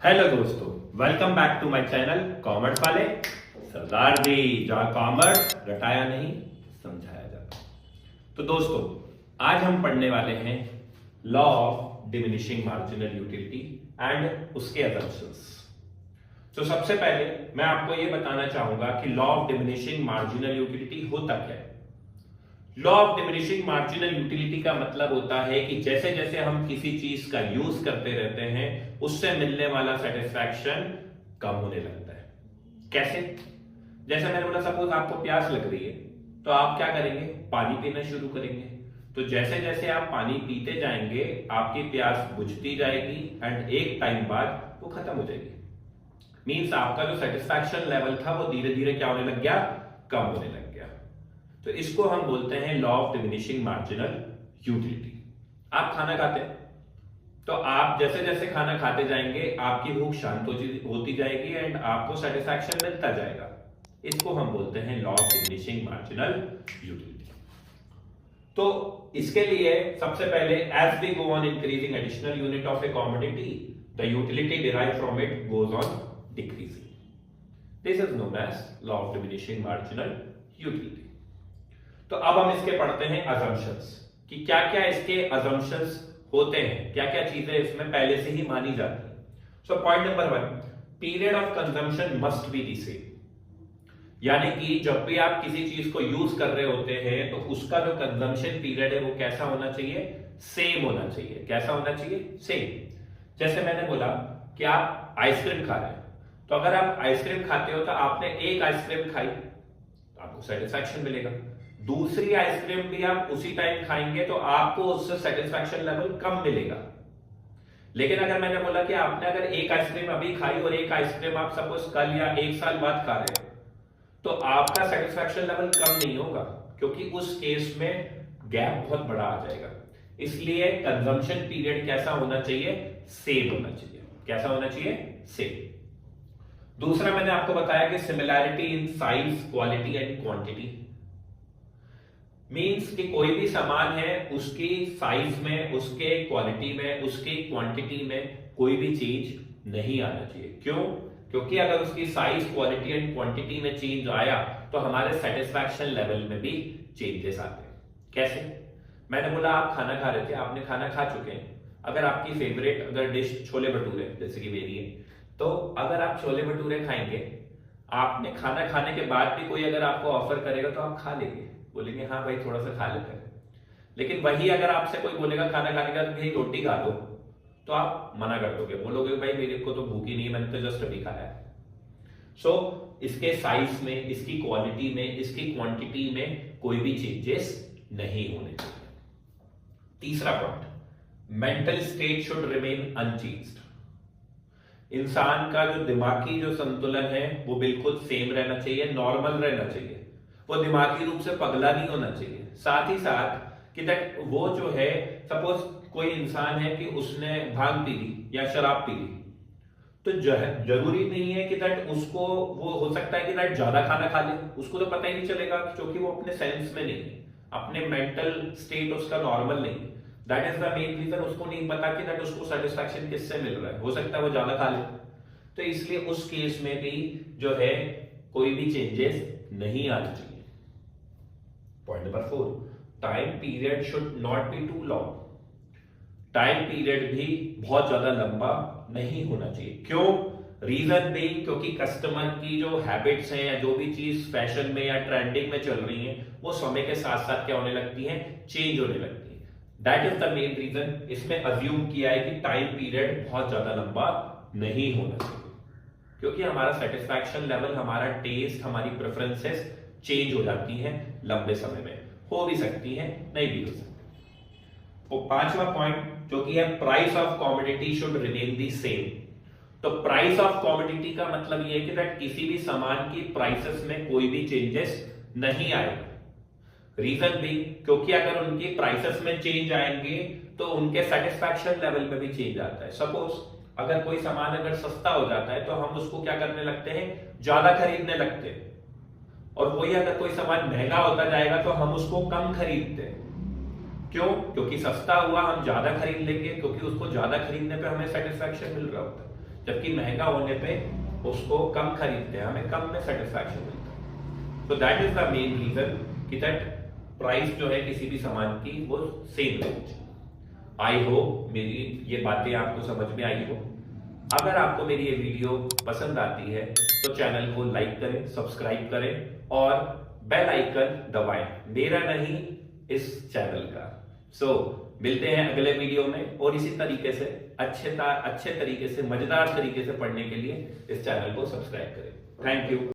Hello दोस्तों, welcome back to my channel commerce वाले सरदार जी, जहां कॉमर्स रटाया नहीं समझाया जाता। तो दोस्तों, आज हम पढ़ने वाले हैं law of diminishing marginal utility and उसके असम्पशंस। तो सबसे पहले मैं आपको यह बताना चाहूंगा कि law of diminishing marginal utility होता क्या है। Law of diminishing marginal utility का मतलब होता है कि जैसे जैसे हम किसी चीज का यूज करते रहते हैं उससे मिलने वाला सेटिस्फैक्शन कम होने लगता है। कैसे? जैसे मैंने बोला, सपोज आपको प्यास लग रही है तो आप क्या करेंगे? पानी पीना शुरू करेंगे। तो जैसे जैसे आप पानी पीते जाएंगे आपकी प्यास बुझती जाएगी एंड एक टाइम बाद वो खत्म हो जाएगी। मींस आपका जो सेटिस्फैक्शन लेवल था वो धीरे धीरे क्या होने लग गया? कम होने लग गया। तो इसको हम बोलते हैं law of diminishing marginal utility. आप खाना खाते हैं तो आप जैसे जैसे खाना खाते जाएंगे आपकी भूख शांत होती जाएगी एंड आपको सेटिस्फैक्शन मिलता जाएगा। इसको हम बोलते हैं law of diminishing marginal utility. तो इसके लिए सबसे पहले as we go on increasing additional unit of a commodity the utility derive from it goes on decreasing. This is known as law of diminishing marginal utility. तो अब हम इसके पढ़ते हैं असम्पशंस कि क्या क्या इसके असम्पशंस होते हैं, क्या क्या चीजें इसमें पहले से ही मानी जाती हैं। So point number 1, period of consumption must be the same. यानी कि जब भी आप किसी चीज को यूज कर रहे होते हैं तो उसका जो कंजम्पशन पीरियड है वो कैसा होना चाहिए? सेम होना चाहिए। कैसा होना चाहिए? सेम। जैसे मैंने बोला कि आप आइसक्रीम खा रहे हैं, तो अगर आप आइसक्रीम खाते हो तो आपने एक आइसक्रीम खाई तो आपको सेटिस्फैक्शन मिलेगा। दूसरी आइसक्रीम भी आप उसी टाइम खाएंगे तो आपको उससे सेटिस्फैक्शन लेवल कम मिलेगा। लेकिन अगर मैंने बोला कि आपने अगर एक आइसक्रीम अभी खाई और एक आइसक्रीम आप सपोज कल या एक साल बाद खा रहे हो तो आपका सेटिस्फैक्शन लेवल कम नहीं होगा, क्योंकि उस केस में गैप बहुत बड़ा आ जाएगा। इसलिए कंजम्पशन पीरियड कैसा होना चाहिए? सेम होना चाहिए। कैसा होना चाहिए? सेम। दूसरा मैंने आपको बताया कि similarity in size, quality and quantity. Means कि कोई भी सामान है उसकी साइज में, उसके क्वालिटी में, उसकी क्वांटिटी में कोई भी चेंज नहीं आना चाहिए। क्यों? क्योंकि अगर उसकी साइज, क्वालिटी एंड क्वांटिटी में चेंज आया तो हमारे सेटिस्फैक्शन लेवल में भी चेंजेस आते हैं। कैसे? मैंने बोला आप खाना खा रहे थे, आपने खाना खा चुके हैं। अगर आपकी फेवरेट अगर डिश छोले भटूरे जैसे कि मेरी है, तो अगर आप छोले भटूरे खाएंगे, आपने खाना खाने के बाद भी कोई अगर आपको ऑफर करेगा तो आप खा लेंगे, बोलेंगे हाँ भाई थोड़ा सा खा लेते हैं। लेकिन वही अगर आपसे कोई बोलेगा खाना खाने का भाई रोटी खा लो, तो आप मना कर दोगे, बोलोगे भाई मेरे को तो भूख ही नहीं है, मैंने तो जस्ट अभी खाया है। सो इसके साइज में, इसकी क्वालिटी में, इसकी क्वांटिटी में कोई भी चेंजेस नहीं होने चाहिए। तीसरा point, mental state should remain unchanged. इंसान का जो दिमागी जो संतुलन है वो बिल्कुल सेम रहना चाहिए, नॉर्मल रहना चाहिए। वो दिमागी रूप से पगला नहीं होना चाहिए। साथ ही साथ कि दैट वो जो है, सपोज कोई इंसान है कि उसने भांग पी ली या शराब पी ली, तो जरूरी नहीं है कि दैट उसको, वो हो सकता है कि दैट ज्यादा खाना खा ले, उसको तो पता ही नहीं चलेगा क्योंकि वो अपने सेंस में नहीं है, अपने मेंटल स्टेट उसका नॉर्मल नहीं। That is the main reason, उसको नहीं पता कि दैट उसको सेटिस्फैक्शन किससे मिल रहा है। हो सकता है वो ज्यादा खा ले, तो इसलिए उस केस में भी जो है कोई भी चेंजेस नहीं आने चाहिए। Point number 4, time period should not be too long. Time period भी बहुत ज्यादा लंबा नहीं होना चाहिए। क्यों? रीजन बीइंग, क्योंकि कस्टमर की जो हैबिट्स हैं या जो भी चीज फैशन में या ट्रेंडिंग में चल रही है वो समय के साथ साथ क्या होने लगती है? चेंज होने लगती है। That is the main reason. इसमें अज्यूम किया है कि टाइम पीरियड बहुत ज्यादा लंबा नहीं होना चाहिए, क्योंकि हमारा सेटिस्फैक्शन लेवल, हमारा टेस्ट, हमारी प्रेफरेंसेस चेंज हो जाती हैं लंबे समय में। हो भी सकती हैं, नहीं भी हो सकती। तो पांचवा पॉइंट जो कि है price of commodity should remain the same. तो प्राइस ऑफ कमोडिटी का मतलब यह है कि दैट किसी भी सामान की प्राइसेस में कोई भी चेंजेस नहीं आएगा। रीजन भी, क्योंकि अगर उनकी प्राइसेस में चेंज आएंगे तो उनके सेटिस्फैक्शन लेवल में भी चेंज आता है। सपोज अगर कोई सामान अगर सस्ता हो जाता है तो हम उसको क्या करने लगते हैं? ज्यादा खरीदने लगते हैं। और वही अगर कोई सामान महंगा होता जाएगा तो हम उसको कम खरीदते हैं। क्यों? क्योंकि सस्ता हुआ हम ज्यादा खरीद लेंगे, क्योंकि उसको ज्यादा खरीदने पे हमें सेटिस्फैक्शन मिल रहा होता है। जबकि महंगा होने पे उसको कम खरीदते हैं, हमें कम में सेटिस्फैक्शन मिलता है। तो that is the main reason कि दैट प्राइस जो है किसी भी सामान की वो सेम रहनी चाहिए। आई होप मेरी ये बातें आपको समझ में आई हो। अगर आपको मेरी ये वीडियो पसंद आती है तो चैनल को लाइक करें, सब्सक्राइब करें और बेल आइकन दबाएं, मेरा नहीं इस चैनल का। मिलते हैं अगले वीडियो में और इसी तरीके से अच्छे तरीके से, मजेदार तरीके से पढ़ने के लिए इस चैनल को सब्सक्राइब करें। Thank you.